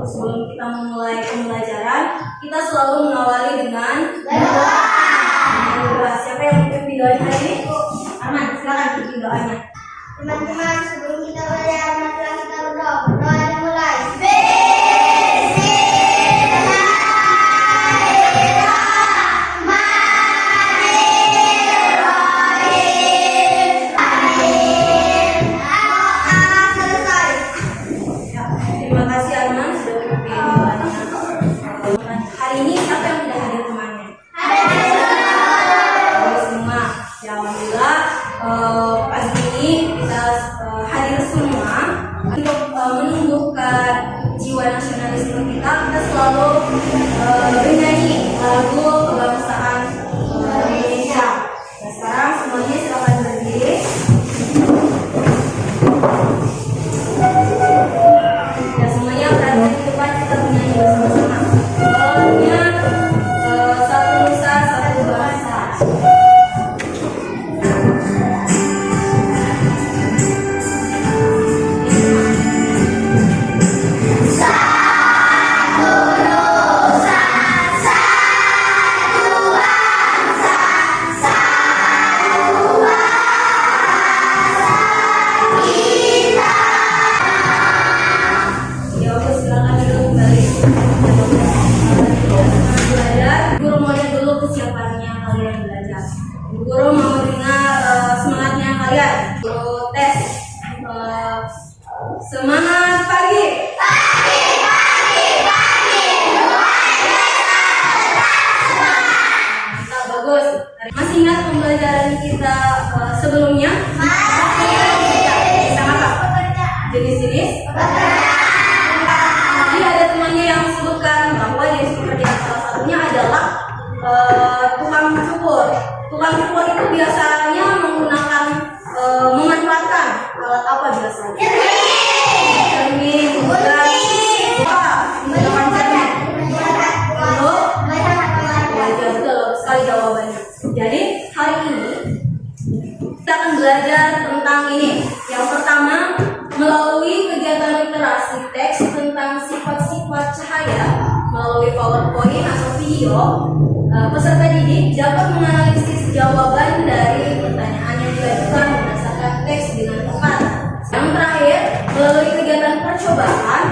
Sebelum kita memulai pembelajaran, kita selalu mengawali dengan doa. Siapa yang memimpin doanya hari ini? Arman, silakan pimpin doanya. Teman-teman, sebelum kita belajar, marilah kita berdoa. Berdoa dimulai. Terima kasih Arman sudah memimpin doanya. Hari ini siapa yang tidak hadir temannya? Semua. Ya, alhamdulillah pagi ini kita hadir semua untuk menumbuhkan jiwa nasionalisme kita. Kita selalu bernyanyi lagu kebangsaan Indonesia. Nah, sekarang semuanya silakan berdiri. Ya, semuanya berada di depan, kita bernyanyi bersama-sama. Lagunya satu nusa satu bangsa. Guru mau lihat dulu kesiapannya kalian belajar. Guru mau dengar semangatnya kalian. Guru tes. Semangat pagi. Mantap, bagus. Masih ingat pembelajaran kita sebelumnya? Tentang apa? Jenis-jenis. Tadi ada temannya yang sebutkan bahwa jenis pekerjaan salah satunya adalah tukang cukur. Tukang cukur itu biasanya menggunakan memanfaatkan alat apa biasanya? Cermin, kemudian menggunakan cermin. Lalu belajar, betul sekali jawabannya. Jadi hari ini kita akan belajar tentang ini. Yang pertama, melalui kegiatan literasi teks tentang sifat-sifat cahaya melalui PowerPoint atau video, peserta didik dapat menganalisis jawaban dari pertanyaan yang diajukan berdasarkan teks dengan tepat. Yang terakhir, melalui kegiatan percobaan,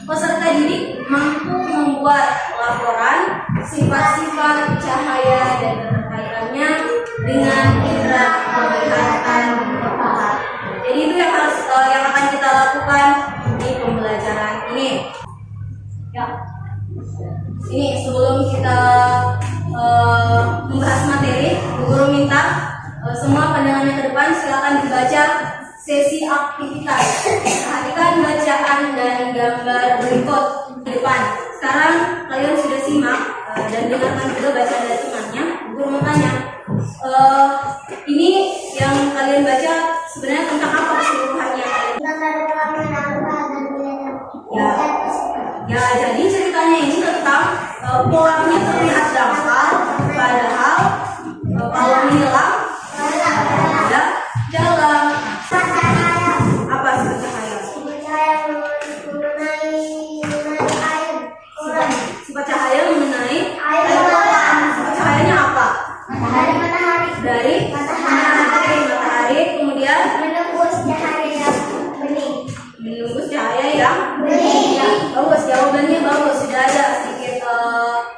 peserta didik mampu membuat laporan sifat-sifat cahaya dan keterkaitannya dengan indera penglihatan tepat. Jadi itu yang akan kita lakukan di pembelajaran ini. Ya. Ini sebelum kita membahas materi, Bu Guru minta semua pandangannya ke depan, silakan dibaca sesi aktivitas. Perhatikan bacaan dan gambar berikut di depan. Sekarang kalian sudah simak dan dengarkan juga bacaan dari temannya. Bu Guru mau tanya, ini yang kalian baca sebenarnya tentang apa keseluruhannya? Ya, jadi ceritanya ini tentang polanya terlihat dangkal, padahal kalau menyelam ada dalam. Apa sifat cahaya? Sifat cahaya mengenai air. Sifat cahayanya apa? Dari matahari, kemudian menembus cahaya yang bening. Ya, bagus, jawabannya bagus. Sudah ada sedikit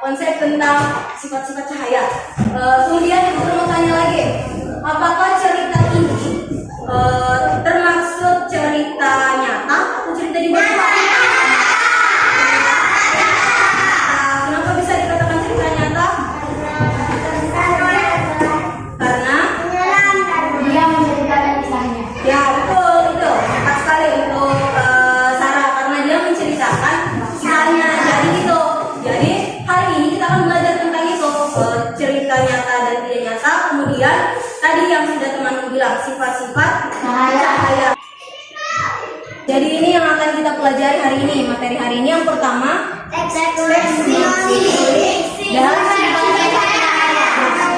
konsep tentang sifat-sifat cahaya. Kemudian Ibu mau tanya lagi, apakah cerita ini termasuk cerita nyata atau cerita di buku? Kenapa bisa dikatakan cerita nyata? Karena dia menceritakan kisahnya. Ya, betul, itu tepat sekali untuk Sarah, karena dia menceritakan kisahnya. Jadi gitu. Jadi hari ini kita akan belajar tentang itu, cerita nyata dan tidak nyata. Kemudian tadi yang sudah teman bilang, sifat-sifat cahaya. Jadi ini yang akan kita pelajari hari ini. Materi hari ini yang pertama ekspresi dan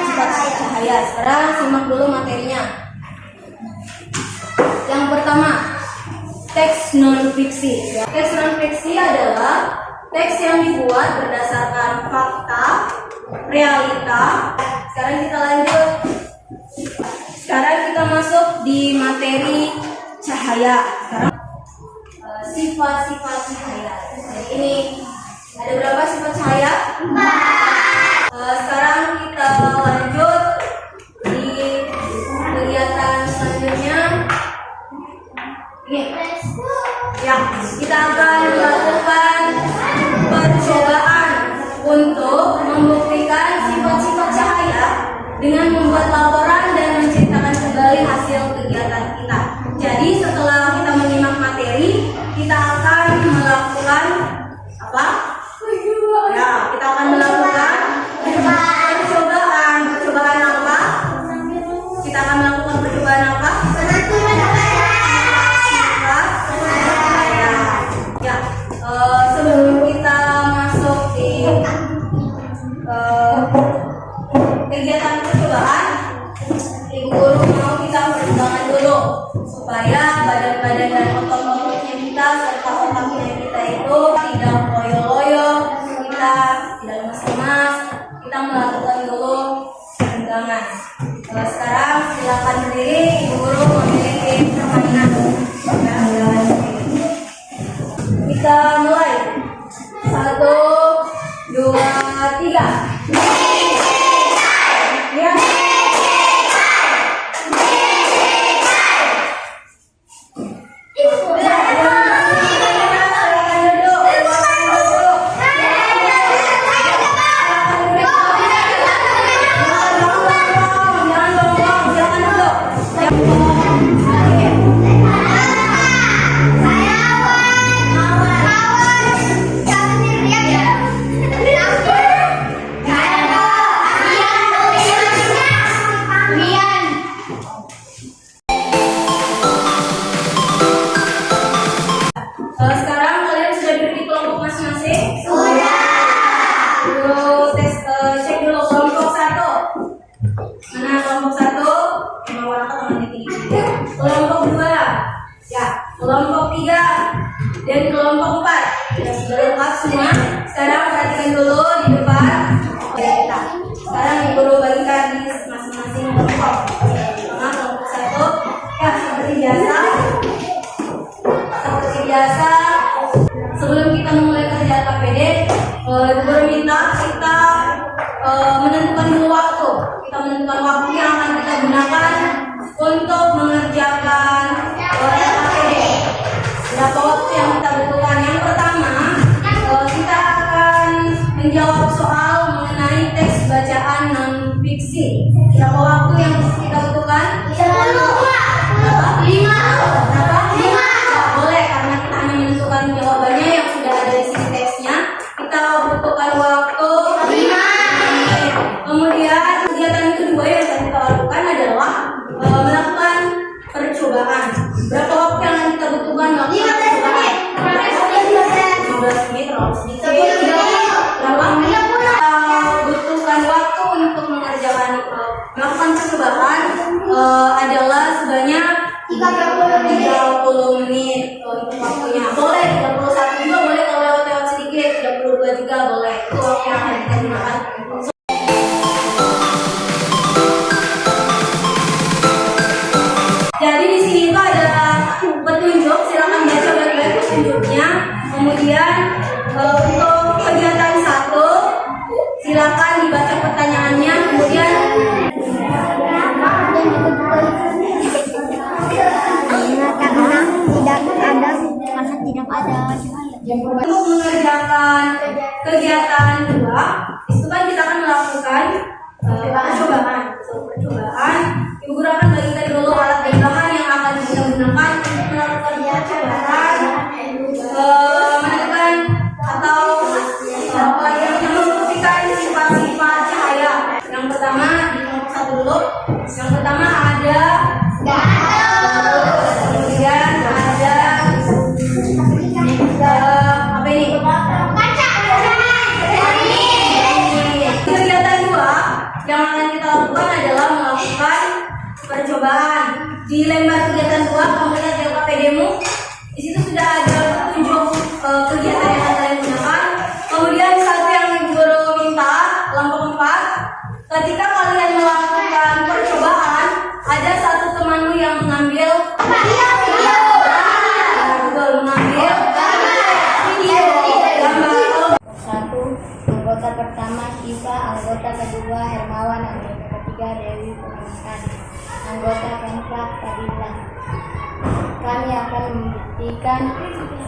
sifat cahaya. Sekarang simak dulu materinya. Yang pertama, teks non fiksi. Teks non fiksi adalah teks yang dibuat berdasarkan fakta, realita. Sekarang kita lanjut. Sekarang kita masuk di materi cahaya. Sekarang sifat-sifat cahaya. Jadi ini ada berapa sifat cahaya? 4. Sekarang kita lanjut di kegiatan selanjutnya. Ini ya, kita akan melakukan percobaan untuk membuktikan sifat-sifat cahaya dengan membuat laporan dan menceritakan kembali hasil kegiatan kita. Jadi setelah kita menyimak materi, kita akan melakukan apa? Ya, kita akan melakukan percobaan. Percobaan apa? Kita akan melakukan percobaan apa? Ya, sebelum kita masuk di kegiatan percobaan, Ibu Guru mau kita pertimbangkan dulu supaya badan-badan dan otot-ototnya kita serta otaknya kita itu tidak loyo-loyo, kita tidak lemas-lemas. Kita melakukan dulu pertimbangan. Sekarang silakan berdiri, Ibu Guru memiliki permainan. Kita mulai. 1, 2, 3. Ya. Sekarang kalian sudah duduk di kelompok masing-masing? Sudah. Dulu cek dulu kelompok 1. Mana kelompok 1? Mau teman ini. Kelompok 2. Ya, kelompok 3 dan kelompok 4. Ya, sudah lengkap semua. Sekarang perhatikan dulu di depan. Oke, kita. Sekarang Ibu Guru bagikan di masing-masing kelompok. Pertama kelompok 1. Ya, seperti biasa, sebelum kita memulai kerjaan KPD, Ibu Guru minta kita menentukan dulu waktu. Kita menentukan waktu yang akan kita gunakan untuk mengerjakan KPD. Berapa waktu yang kita butuhkan? Yang pertama, kita akan menjawab soal mengenai teks bacaan non fiksi. Berapa waktu yang kita butuhkan? 10. Berapa? 5. Berapa? 5. Boleh, karena kita hanya menentukan jawabannya yang sudah ada di sini teksnya. Kita butuhkan waktu 5 menit. Kemudian kegiatan kedua yang akan kita lakukan adalah melakukan percobaan. Berapa waktu yang akan kita butuhkan melakukan percobaan? 15 menit, terlalu sedikit. Berapa? Kita butuhkan waktu untuk mengerjakan melakukan percobaan adalah sebanyak 30 menit untuk waktunya. Boleh 31 juga boleh, kalau lewat sedikit 32 juga boleh. Itu waktu yang akan kita gunakan. Jadi di sini itu ada petunjuk, silakan baca baik-baik petunjuknya. Kemudian untuk kegiatan 1 silakan dibaca pertanyaannya. Kemudian untuk mengerjakan kegiatan 2 itu kan kita akan melakukan percobaan. Ibu Guru akan bagikan dulu alat dan bahan yang akan kita gunakan untuk melakukan percobaan, menentukan atau yang membuktikan sifat-sifat cahaya. Yang pertama di kelompok 1 dulu. Yang pertama ada kemudian ada apa ini? Kaca. Kegiatan 2 yang akan kita lakukan adalah melakukan percobaan. ketika kalian melakukan percobaan, ada satu temanmu yang mengambil video. Betul, mengambil video. Gambar. Satu, anggota pertama Siva, anggota kedua Hermawan, anggota ketiga Dewi Permainan, anggota keempat Fadila. Kami akan membuktikan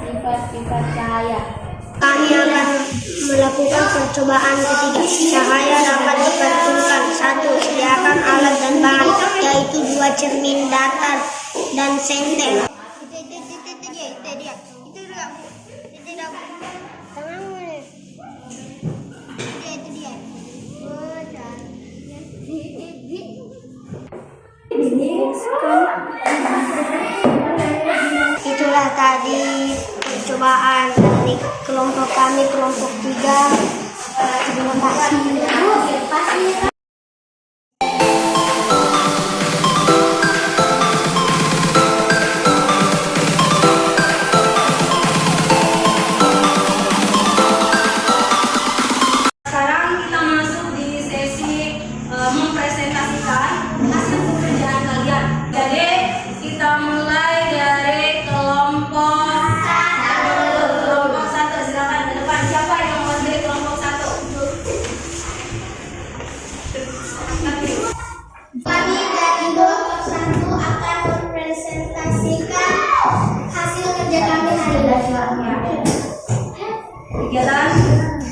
sifat-sifat cahaya. Kami akan melakukan percobaan ketiga. Cahaya dapat diperhitungkan. 1. Sediakan alat dan bahan, yaitu 2 cermin datar dan senter. Itulah tadi percobaan dari kelompok kami, kelompok 3. Terima kasih. Sekarang kita masuk di sesi mempresentasikan hasil pekerjaan kalian. Jadi kita mulai dari kelompok 1. Kelompok 1, silakan ke depan. Siapa yang mewakili kelompok 1? Kami dari kelompok 1 akan mempresentasikan hasil kerja kami hari ini. Kegiatan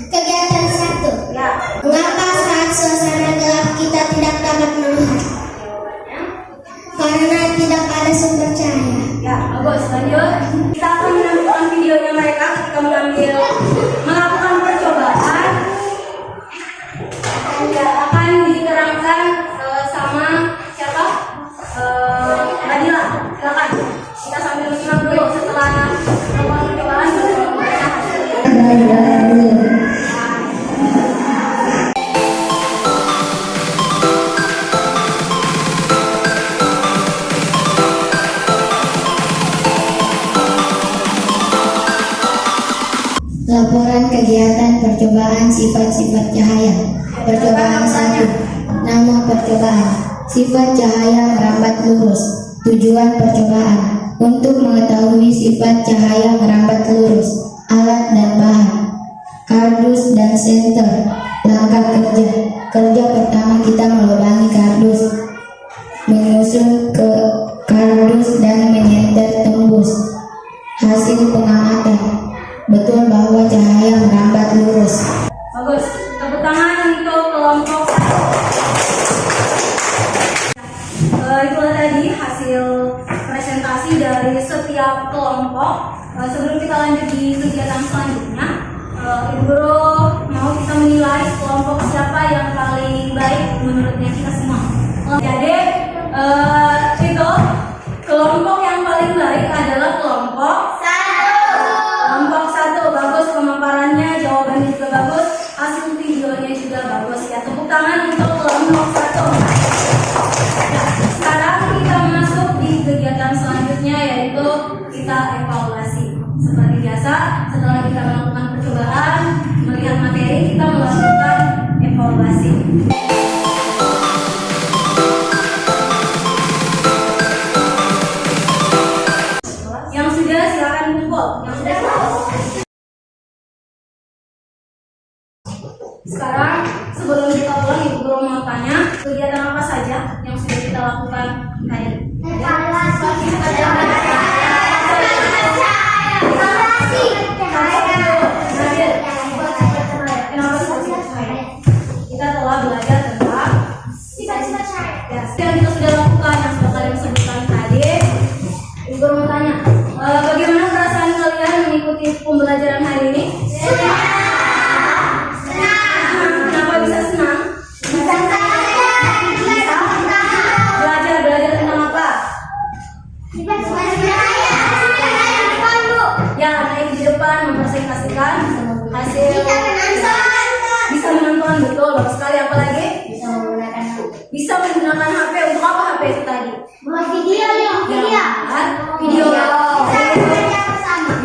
Kegiatan 1. ya. Mengapa saat suasana gelap kita tidak dapat melihat? Karena tidak ada sumber cahaya. Ya, bagus. Lanjut. Kita akan menampilkan videonya mereka ketika melakukan percobaan. Ya, akan diterangkan sama siapa? Fadila. Silakan. Kita sambil menyimak dulu setelah melakukan percobaan. Kita membaca hasilnya. Laporan kegiatan percobaan sifat-sifat cahaya. Percobaan 1. Nama percobaan. Sifat cahaya merambat lurus. Tujuan percobaan. Untuk mengetahui sifat cahaya merambat lurus. Alat dan bahan. Kardus dan senter. Langkah kerja. Kerja pertama kita melubangi kardus. Menyusun ke kardus dan menyenter tembus. Hasil pengamatan. Betul bahwa cahaya merambat lurus. Bagus. Tepuk tangan untuk kelompok 1. Itulah tadi hasil presentasi dari setiap kelompok. Sebelum kita lanjut di kegiatan selanjutnya, Ibu Guru mau kita menilai kelompok siapa yang paling baik menurutnya kita semua. Jadi itu kelompok yang paling baik adalah kelompok 1. Bagus pemaparannya, jawabannya juga bagus, hasil videonya juga bagus ya. Tepuk tangan untuk kelompok 1. Nah, sekarang kita masuk di kegiatan selanjutnya, yaitu kita evaluasi. Seperti biasa, setelah kita melakukan percobaan, melihat materi, kita melakukan evaluasi. Yang sudah silakan kumpul. Yang sudah Sekarang sebelum kita pulang, Ibu Guru mau tanya kegiatan apa saja yang sudah kita lakukan tadi. Kita telah belajar tentang ya, yang kita sudah lakukan, yang sudah kalian sebutkan tadi. Ibu Guru mau tanya, bagaimana perasaan kalian mengikuti pembelajaran hari ini? Kenapa bisa senang? Belajar tentang apa? Ya, naik di depan mempresentasikan hasil. Bisa menonton, betul, bagus sekali. Apa lagi? Bisa menggunakan HP. Untuk apa HP itu tadi? Video.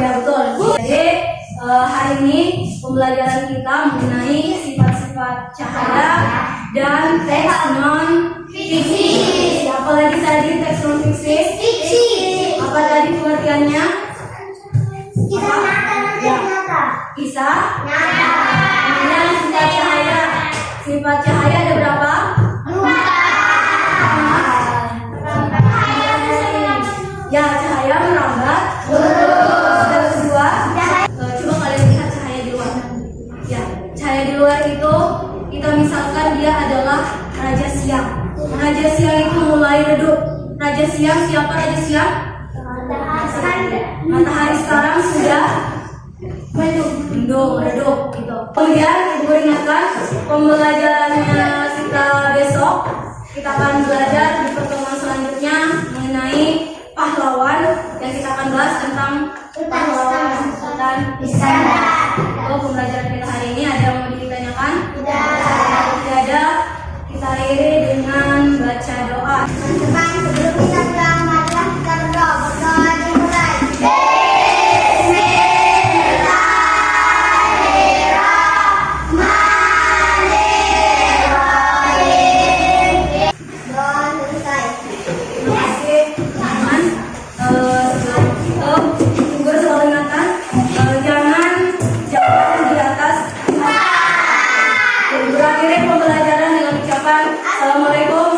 Ya, betul. Jadi hari ini pembelajaran kita mengenai sifat-sifat cahaya dan teks non fiksi. Apa lagi tadi teks non fiksi? Apa tadi pengertiannya? Kisah nyata nanti nyata. Kisah kemudian sifat cahaya. Sifat cahaya ada berapa? Ya, cahaya merambat. Yang kedua, coba kalian lihat cahaya di luar. Ya, cahaya di luar itu kita misalkan dia adalah raja siang. Raja siang itu mulai redup. Raja siang siapa raja siang? Matahari sekarang sudah mendung, redup gitu. Kemudian ibu ingatkan pembelajarannya kita besok. Kita akan belajar di pertemuan selanjutnya mengenai pahlawan yang kita akan bahas tentang pahlawan Sultan Iskandar. Itu pembelajaran kita hari ini. Ada yang mau ditanyakan? Tidak ada. Kita akhiri dengan baca doa. Teman-teman, sebelum kita pulang, marilah kita berdoa. Berdoa dimulai. Doa selesai. Terima kasih teman-teman. Sebelum itu Guru selalu ingatkan jangan di atas. Berakhir pembelajaran dengan ucapan Assalamualaikum